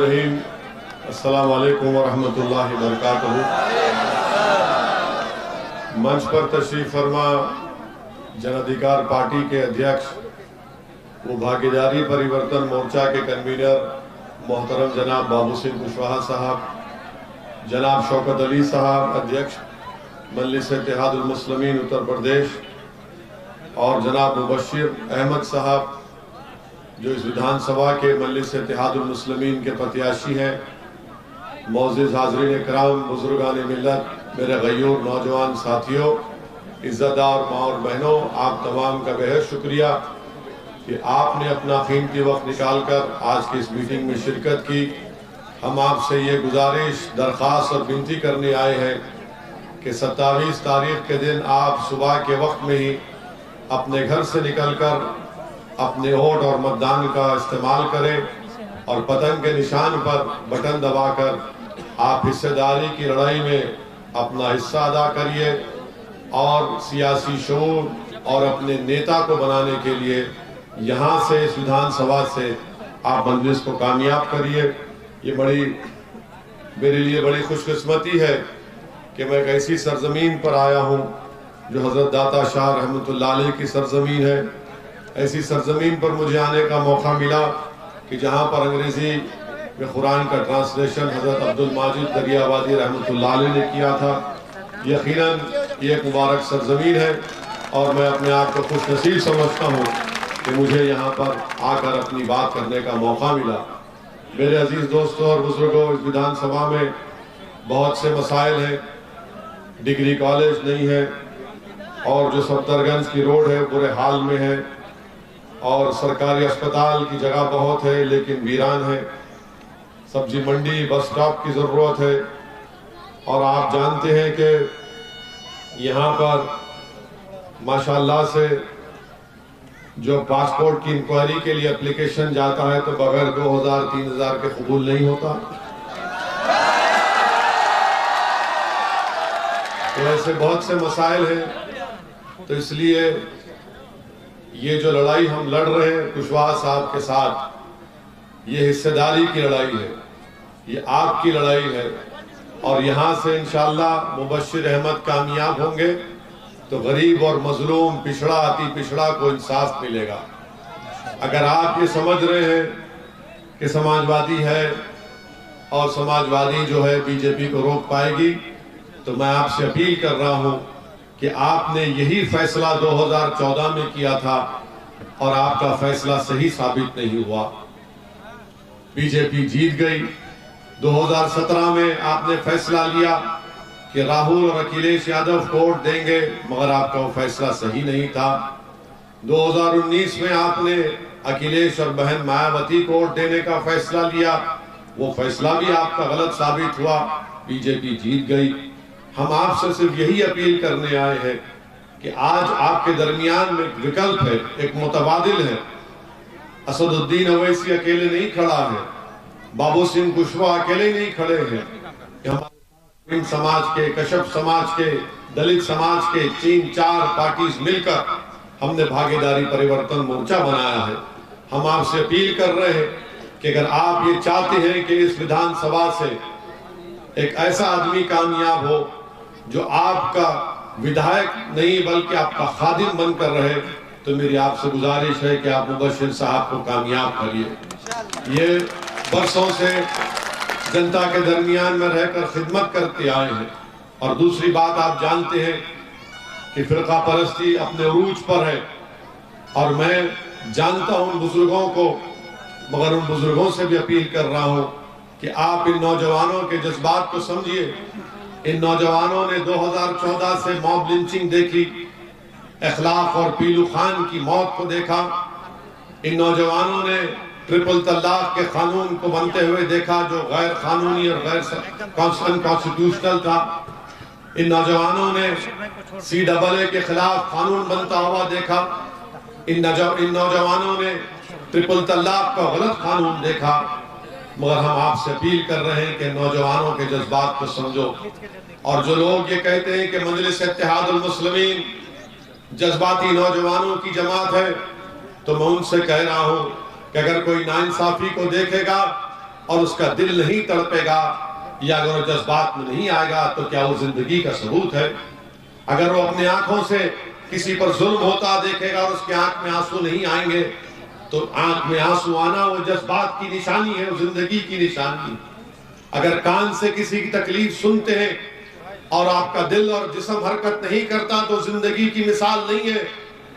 अस्सलाम वालेकुम वरहमतुल्लाहि वबरकातुहू। मंच पर तशरीफ फरमा जनाधिकार पार्टी के अध्यक्ष वो भागीदारी परिवर्तन मोर्चा के कन्वीनर मोहतरम जनाब बाबू सिंह कुशवाहा साहब, जनाब शौकत अली साहब अध्यक्ष मजलिस इत्तेहादुल मुस्लिमीन उत्तर प्रदेश, और जनाब मुबश्शिर अहमद साहब जो इस विधानसभा के मजलिस इत्तेहादुल मुस्लिमीन के प्रत्याशी हैं, मौजूद हाज़रीन इकराम, बुजुर्गान मिल्लत, मेरे गयूर नौजवान साथियों, इज़्ज़तदार माँ और बहनों, आप तमाम का बेहद शुक्रिया कि आपने अपना कीमती वक्त निकाल कर आज की इस मीटिंग में शिरकत की। हम आपसे ये गुजारिश, दरख्वास्त और विनती करने आए हैं कि 27 तारीख के दिन आप सुबह के वक्त में ही अपने घर से निकलकर अपने वोट और मतदान का इस्तेमाल करें और पतंग के निशान पर बटन दबाकर आप हिस्सेदारी की लड़ाई में अपना हिस्सा अदा करिए और सियासी शऊर और अपने नेता को बनाने के लिए यहाँ से, इस विधानसभा से आप मजलिस को कामयाब करिए। ये मेरे लिए बड़ी खुशकिस्मती है कि मैं एक ऐसी सरजमीन पर आया हूँ जो हज़रत दाता शाह रहमतुल्लाह अलैह की सरजमीन है। ऐसी सरजमीन पर मुझे आने का मौका मिला कि जहाँ पर अंग्रेज़ी में कुरान का ट्रांसलेशन हज़रत अब्दुल माजिद दरियाबादी रहमतुल्लाह अलैह ने किया था। यकीनन ये एक मुबारक सरजमीन है और मैं अपने आप को खुशनसीब समझता हूँ कि मुझे यहाँ पर आकर अपनी बात करने का मौका मिला। मेरे अजीज़ दोस्तों और बुजुर्गों, इस विधानसभा में बहुत से मसाइल हैं। डिग्री कॉलेज नहीं है और जो सफदरगंज की रोड है बुरे हाल में है और सरकारी अस्पताल की जगह बहुत है लेकिन वीरान है। सब्जी मंडी, बस स्टॉप की ज़रूरत है और आप जानते हैं कि यहाँ पर माशाल्लाह से जो पासपोर्ट की इंक्वायरी के लिए एप्लीकेशन जाता है तो बगैर 2000-3000 के कबूल नहीं होता। तो ऐसे बहुत से मसाइल हैं। तो इसलिए ये जो लड़ाई हम लड़ रहे हैं कुशवाहा साहब के साथ, ये हिस्सेदारी की लड़ाई है, ये आपकी लड़ाई है और यहाँ से इंशाअल्लाह मुबश्शिर अहमद कामयाब होंगे तो गरीब और मजलूम, पिछड़ा, अति पिछड़ा को इंसाफ मिलेगा। अगर आप ये समझ रहे हैं कि समाजवादी है और समाजवादी जो है बीजेपी को रोक पाएगी, तो मैं आपसे अपील कर रहा हूँ कि आपने यही फैसला 2014 में किया था और आपका फैसला सही साबित नहीं हुआ। बीजेपी जीत गई। 2017 में आपने फैसला लिया कि राहुल और अखिलेश यादव को वोट देंगे, मगर आपका वो फैसला सही नहीं था। 2019 में आपने अखिलेश और बहन मायावती को वोट देने का फैसला लिया, वो फैसला भी आपका गलत साबित हुआ, बीजेपी जीत गई। हम आपसे सिर्फ यही अपील करने आए हैं कि आज आपके दरमियान में विकल्प है, एक मुतबादिल है। असदुद्दीन ओवैसी अकेले नहीं खड़ा है, बाबू सिंह कुशवाहा अकेले नहीं खड़े हैं। समाज के, कश्यप समाज के, दलित समाज के 3-4 पार्टीज मिलकर हमने भागीदारी परिवर्तन मोर्चा बनाया है। हम आपसे अपील कर रहे हैं कि अगर आप ये चाहते हैं कि इस विधानसभा से एक ऐसा आदमी कामयाब हो जो आपका विधायक नहीं बल्कि आपका खादिम बनकर रहे, तो मेरी आपसे गुजारिश है कि आप मुबश्शिर साहब को कामयाब करिए। ये बरसों से जनता के दरमियान में रहकर खिदमत करते आए हैं। और दूसरी बात, आप जानते हैं कि फिरका परस्ती अपने उरूज पर है और मैं जानता हूं उन बुजुर्गों को, मगर उन बुजुर्गों से भी अपील कर रहा हूं कि आप इन नौजवानों के जज्बात को समझिए। इन नौजवानों ने 2014 से मॉब लिंचिंग देखी, इखलाक और पीलू खान की मौत को देखा। इन नौजवानों ने ट्रिपल तलाक के कानून को बनते हुए देखा जो गैर कानूनी और गैर अनकॉन्स्टिट्यूशनल था। इन नौजवानों ने CAA के खिलाफ कानून बनता हुआ देखा। इन नौजवानों ने ट्रिपल तलाक का गलत कानून देखा। मगर हम आपसे अपील कर रहे हैं कि नौजवानों के जज्बात को समझो। और जो लोग ये कहते हैं कि मजलिस इत्तेहादुल मुस्लिमीन जज्बाती नौजवानों की जमात है, तो मैं उनसे कह रहा हूं कि अगर कोई नाइंसाफी को देखेगा और उसका दिल नहीं तड़पेगा या अगर वो जज्बात में नहीं आएगा तो क्या वो जिंदगी का सबूत है? अगर वो अपने आंखों से किसी पर जुल्म होता देखेगा और उसके आंख में आंसू नहीं आएंगे तो आंख में आंसू आना वो जज्बात की निशानी है, वो जिंदगी की निशानी। अगर कान से किसी की तकलीफ सुनते हैं और आपका दिल और जिस्म हरकत नहीं करता तो जिंदगी की मिसाल नहीं है,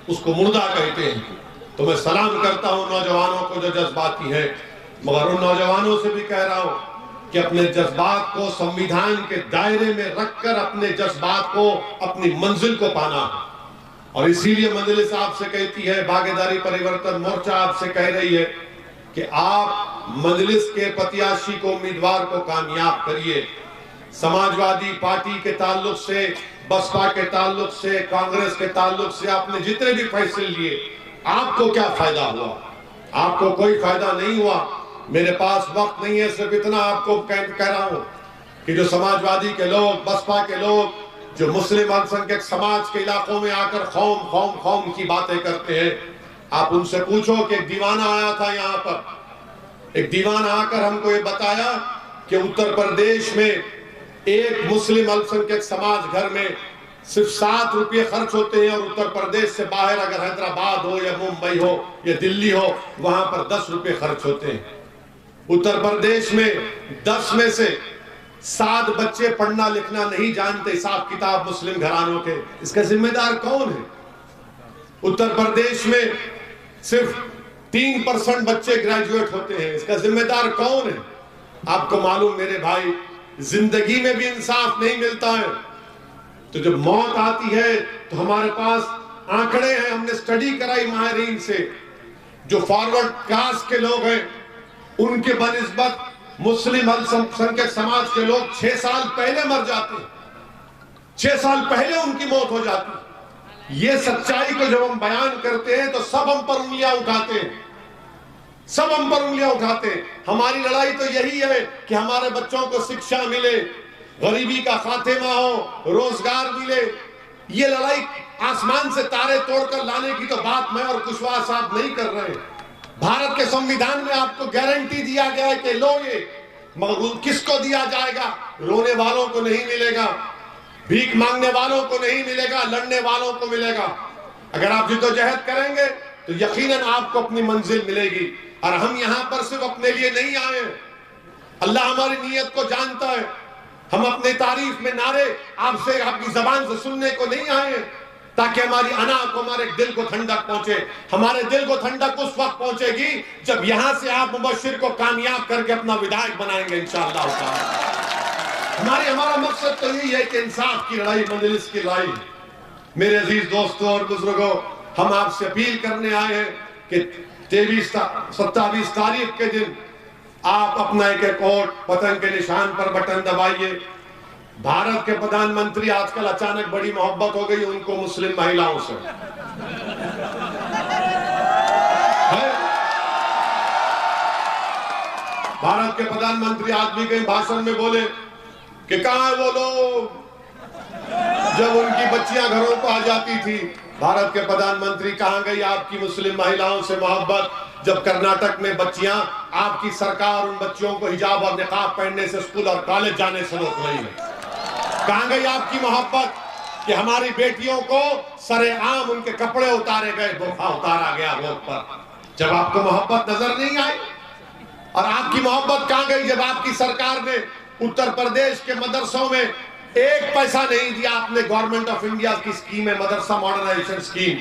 उसको मुर्दा कहते हैं। तो मैं सलाम करता हूं नौजवानों को जो जज्बाती है, मगर उन नौजवानों से भी कह रहा हूं कि अपने जज्बात को संविधान के दायरे में रखकर अपने जज्बात को, अपनी मंजिल को पाना है। और इसीलिए मजलिस आपसे कहती है, भागीदारी परिवर्तन मोर्चा आपसे कह रही है कि आप मजलिस के प्रत्याशी को, उम्मीदवार को कामयाब करिए। समाजवादी पार्टी के ताल्लुक से, बसपा के ताल्लुक से, कांग्रेस के ताल्लुक से आपने जितने भी फैसले लिए, आपको क्या फायदा हुआ? आपको कोई फायदा नहीं हुआ। मेरे पास वक्त नहीं है, सिर्फ इतना आपको कह रहा हूं कि जो समाजवादी के लोग, बसपा के लोग, जो मुस्लिम अल्पसंख्यक समाज के इलाकों में आकर खौम खौम खौम की बातें करते हैं, आप उनसे पूछो कि एक दीवाना आया था यहाँ पर, एक दीवाना आकर हमको ये बताया कि उत्तर प्रदेश में एक मुस्लिम अल्पसंख्यक समाज घर में सिर्फ 7 रुपये खर्च होते हैं, और उत्तर प्रदेश से बाहर अगर हैदराबाद हो या मुंबई हो या दिल्ली हो, वहां पर 10 रुपये खर्च होते हैं। उत्तर प्रदेश में 10 में से 7 बच्चे पढ़ना लिखना नहीं जानते, हिसाब किताब मुस्लिम घरानों के। इसका जिम्मेदार कौन है? उत्तर प्रदेश में सिर्फ 3% बच्चे ग्रेजुएट होते हैं, इसका जिम्मेदार कौन है? आपको मालूम मेरे भाई, जिंदगी में भी इंसाफ नहीं मिलता है, तो जब मौत आती है तो हमारे पास आंकड़े हैं, हमने स्टडी कराई माहिरीन से, जो फॉरवर्ड कास्ट के लोग हैं उनके बनिस्बत मुस्लिम अल्पसंख्यक समाज के लोग 6 साल पहले मर जाते हैं, 6 साल पहले उनकी मौत हो जाती है। ये सच्चाई को जब हम बयान करते हैं तो सब हम पर उंगलियां उठाते हैं, सब हम पर उंगलियां उठाते हैं। हमारी लड़ाई तो यही है कि हमारे बच्चों को शिक्षा मिले, गरीबी का खात्मा हो, रोजगार मिले। ये लड़ाई आसमान से तारे तोड़कर लाने की तो बात मैं और कुशवाहा साहब नहीं कर रहे। भारत के संविधान में आपको गारंटी दिया गया है कि लो ये, मगर किसको दिया जाएगा? रोने वालों को नहीं मिलेगा, भीख मांगने वालों को नहीं मिलेगा, लड़ने वालों को मिलेगा। अगर आप जिद्दोजहद करेंगे तो यकीनन आपको अपनी मंजिल मिलेगी। और हम यहाँ पर सिर्फ अपने लिए नहीं आए, अल्लाह हमारी नीयत को जानता है। हम अपने तारीफ में नारे आपसे, आपकी जबान से सुनने को नहीं आए ताकि हमारी अना को, हमारे दिल को ठंडक पहुंचे। हमारे दिल को ठंडक उस वक्त पहुंचेगी जब यहां से आप मुबश्शिर को कामयाब करके अपना विधायक बनाएंगे इंशाअल्लाह ताला। हमारा मकसद तो यही है कि इंसाफ की लड़ाई, मजलिस की लड़ाई। मेरे अजीज दोस्तों और बुजुर्गों, हम आपसे अपील करने आए हैं कि 27 तारीख के दिन आप अपना एक वोट पतंग के निशान पर बटन दबाइए। भारत के प्रधानमंत्री आजकल अचानक बड़ी मोहब्बत हो गई उनको मुस्लिम महिलाओं से, भारत के प्रधानमंत्री आज भी कहीं भाषण में बोले कि कहां है वो लोग जब उनकी बच्चियां घरों को आ जाती थी। भारत के प्रधानमंत्री कहां गई आपकी मुस्लिम महिलाओं से मोहब्बत, जब कर्नाटक में बच्चियां, आपकी सरकार उन बच्चियों को हिजाब और निकाब पहनने से स्कूल और कॉलेज जाने से रोक रही है? कहां गई आपकी मोहब्बत कि हमारी बेटियों को सरेआम उनके कपड़े उतारे गए, बुर्का उतारा गया रोड पर? जब आपको मोहब्बत नजर नहीं आई। और आपकी मोहब्बत कहां गई जब आपकी सरकार ने उत्तर प्रदेश के मदरसों में 1 पैसा नहीं दिया? आपने गवर्नमेंट ऑफ इंडिया की स्कीम है मदरसा मॉडर्नाइजेशन स्कीम,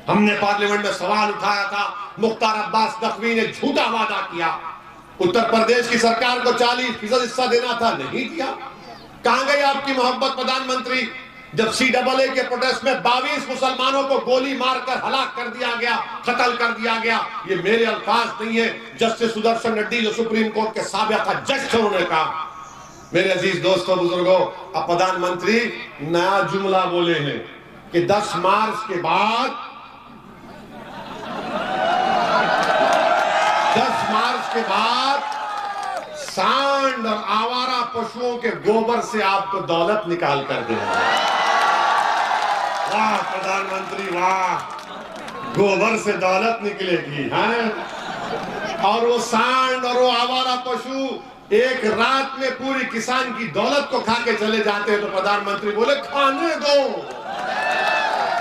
हमने पार्लियामेंट में सवाल उठाया था, मुख्तार अब्बास नकवी ने झूठा वादा किया, उत्तर प्रदेश की सरकार को 40% हिस्सा देना था, नहीं दिया। कहां गई आपकी मोहब्बत प्रधानमंत्री जब CAA के प्रोटेस्ट में 22 मुसलमानों को गोली मारकर हलाक कर दिया गया, कत्ल कर दिया गया? ये मेरे अल्फाज नहीं है, जस्टिस सुदर्शन रेड्डी जो सुप्रीम कोर्ट के साबिका जज थे उन्होंने कहा। मेरे अजीज दोस्तों बुजुर्गों, अब प्रधानमंत्री नया जुमला बोले हैं कि 10 मार्च के बाद 10 मार्च के बाद सांड और आवारा पशुओं के गोबर से आपको दौलत निकाल कर देंगे। वाह प्रधानमंत्री वाह, गोबर से दौलत निकलेगी। हाँ, और वो सांड और वो आवारा पशु एक रात में पूरी किसान की दौलत को खा के चले जाते हैं, तो प्रधानमंत्री बोले खाने दो,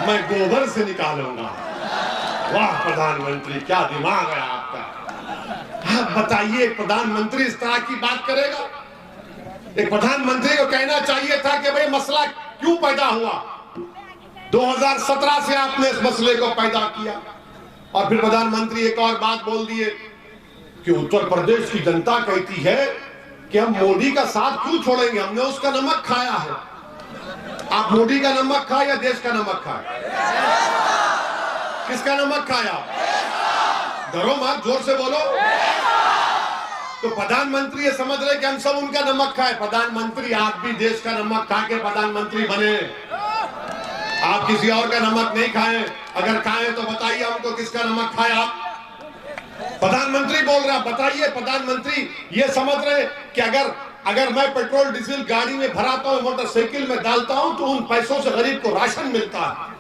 मैं गोबर से निकालूंगा। वाह प्रधानमंत्री, क्या दिमाग है आपका। आप बताइए, प्रधानमंत्री इस तरह की बात करेगा? एक प्रधानमंत्री को कहना चाहिए था कि भाई मसला क्यों पैदा हुआ, 2017 से आपने इस मसले को पैदा किया। और फिर प्रधानमंत्री एक और बात बोल दिए कि उत्तर प्रदेश की जनता कहती है कि हम मोदी का साथ क्यों छोड़ेंगे, हमने उसका नमक खाया है। आप मोदी का नमक खाए या देश का नमक खाए? किसका नमक खाया? डरो मत, जोर से बोलो। तो प्रधानमंत्री ये समझ रहे कि हम सब उनका नमक खाए। प्रधानमंत्री, आप भी देश का नमक खा के प्रधानमंत्री बने, आप किसी और का नमक नहीं खाए। अगर खाए तो बताइए हमको किसका नमक खाए आप? प्रधानमंत्री बोल रहा, बताइए प्रधानमंत्री ये समझ रहे कि अगर मैं पेट्रोल डीजल गाड़ी में भराता हूं, मोटरसाइकिल में डालता हूं, तो उन पैसों से गरीब को राशन मिलता है।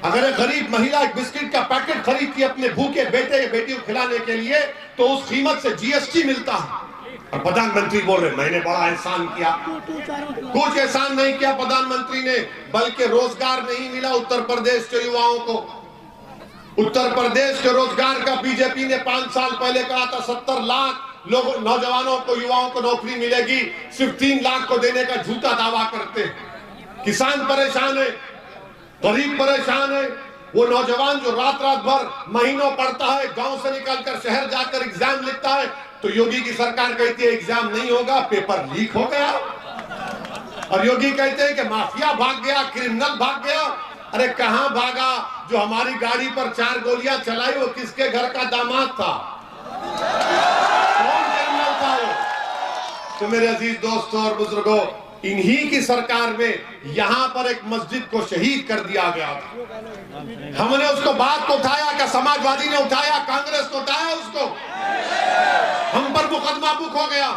अगर एक गरीब महिला एक बिस्किट का पैकेट खरीदती है अपने भूखे बेटे या बेटी को खिलाने के लिए, तो उस कीमत से जीएसटी मिलता है। और प्रधानमंत्री बोल रहे मैंने बड़ा एहसान किया। कुछ एहसान नहीं किया प्रधानमंत्री ने, बल्कि रोजगार नहीं मिला उत्तर प्रदेश के युवाओं को। उत्तर प्रदेश के रोजगार का बीजेपी ने 5 साल पहले कहा था 70 लाख लोगों, नौजवानों को, युवाओं को नौकरी मिलेगी, सिर्फ 3 लाख को देने का झूठा दावा करते हैं। किसान परेशान है, गरीब परेशान है। वो नौजवान जो रात भर महीनों पढ़ता है, गांव से निकलकर शहर जाकर एग्जाम लिखता है, तो योगी की सरकार कहती है एग्जाम नहीं होगा, पेपर लीक हो गया। और योगी कहते हैं कि माफिया भाग गया, क्रिमिनल भाग गया। अरे कहां भागा? जो हमारी गाड़ी पर 4 गोलियां चलाई वो किसके घर का दामाद था? कौन क्रिमिनल था वो? तो मेरे अजीज दोस्तों और बुजुर्गों, इन्हीं की सरकार में यहां पर एक मस्जिद को शहीद कर दिया गया था। हमने उसको बात को उठाया, क्या समाजवादी ने उठाया, कांग्रेस ने उठाया उसको? हम पर मुकदमा बुक हो गया।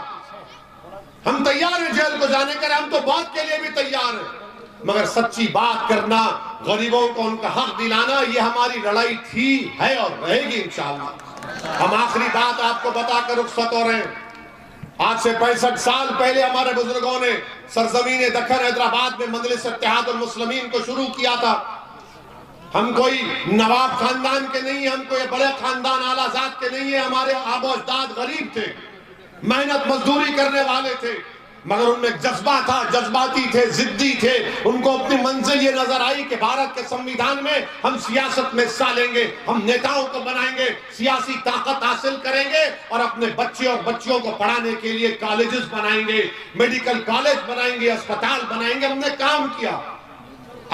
हम तैयार हैं जेल को जाने के लिए, हम तो बात के लिए भी तैयार हैं, मगर सच्ची बात करना, गरीबों को उनका हक दिलाना, ये हमारी लड़ाई थी, है और रहेगी इंशाअल्लाह। हम आखिरी बात आपको बताकर रुखसत हो रहे हैं। आज से 65 साल पहले हमारे बुजुर्गों ने सरजमीन दक्कन हैदराबाद में मजलिस इत्तेहादुल मुस्लिमीन को शुरू किया था। हम कोई नवाब खानदान के नहीं है, हम कोई बड़े खानदान आला जात के नहीं है। हमारे आबो अजदाद गरीब थे, मेहनत मजदूरी करने वाले थे, मगर उनमें जज्बा था, जज्बाती थे, जिद्दी थे। उनको अपनी मंजिल ये नजर आई कि भारत के संविधान में हम सियासत में हिस्सा लेंगे, हम नेताओं को बनाएंगे, सियासी ताकत हासिल करेंगे और अपने बच्चे और बच्चियों को पढ़ाने के लिए कॉलेजेस बनाएंगे, मेडिकल कॉलेज बनाएंगे, अस्पताल बनाएंगे। हमने काम किया।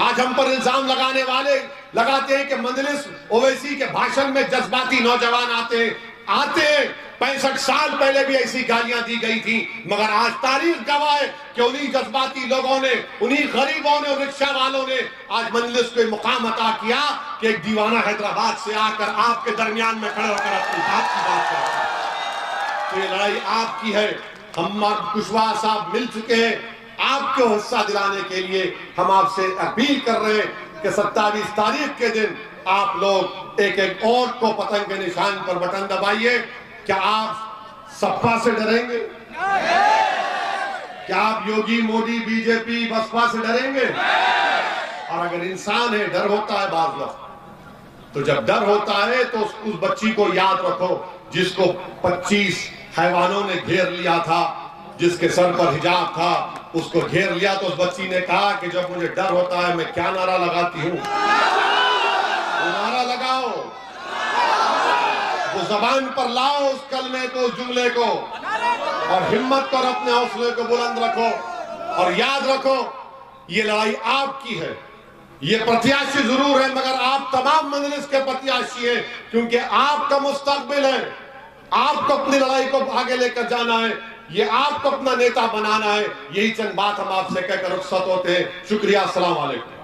आज हम पर इल्जाम लगाने वाले लगाते हैं कि मजलिस ओवैसी के भाषण में जज्बाती नौजवान आते हैं। 65 साल पहले भी ऐसी गालियां दी गई थी, मगर आज तारीख गवाह है कि उन्हीं जज्बाती लोगों ने, उन्हीं गरीबों ने, रिक्शा वालों ने आज मजलिस को मुकाम अता किया कि एक दीवाना हैदराबाद से आकर आपके दरमियान में खड़े होकर अपनी बात की बात करता है। तो ये लड़ाई आपकी है। हम कुशवाहा साहब मिल चुके हैं, आपको हिस्सा दिलाने के लिए हम आपसे अपील कर रहे हैं कि 27 तारीख के दिन आप लोग एक एक वोट को पतंग के निशान पर बटन दबाइए। क्या आप सपा से डरेंगे? क्या आप योगी, मोदी, बीजेपी, बसपा से डरेंगे? और अगर इंसान है, डर होता है बाज वक्त, तो जब डर होता है तो उस बच्ची को याद रखो जिसको 25 हैवानों ने घेर लिया था, जिसके सर पर हिजाब था, उसको घेर लिया। तो उस बच्ची ने कहा कि जब मुझे डर होता है मैं क्या नारा लगाती हूँ? नारा लगाओ, वो जबान पर लाओ उस कलमे को, उस जुमले को, और हिम्मत कर अपने हौसले को बुलंद रखो। और याद रखो, ये लड़ाई आपकी है। ये प्रत्याशी जरूर है, मगर आप तमाम मजलिस के प्रत्याशी हैं, क्योंकि आपका मुस्तकबिल है। आपको अपनी लड़ाई को आगे लेकर जाना है, ये आपको अपना नेता बनाना है। यही चंद बात हम आपसे कहकर रुखसत होते हैं। शुक्रिया, अस्सलाम वालेकुम।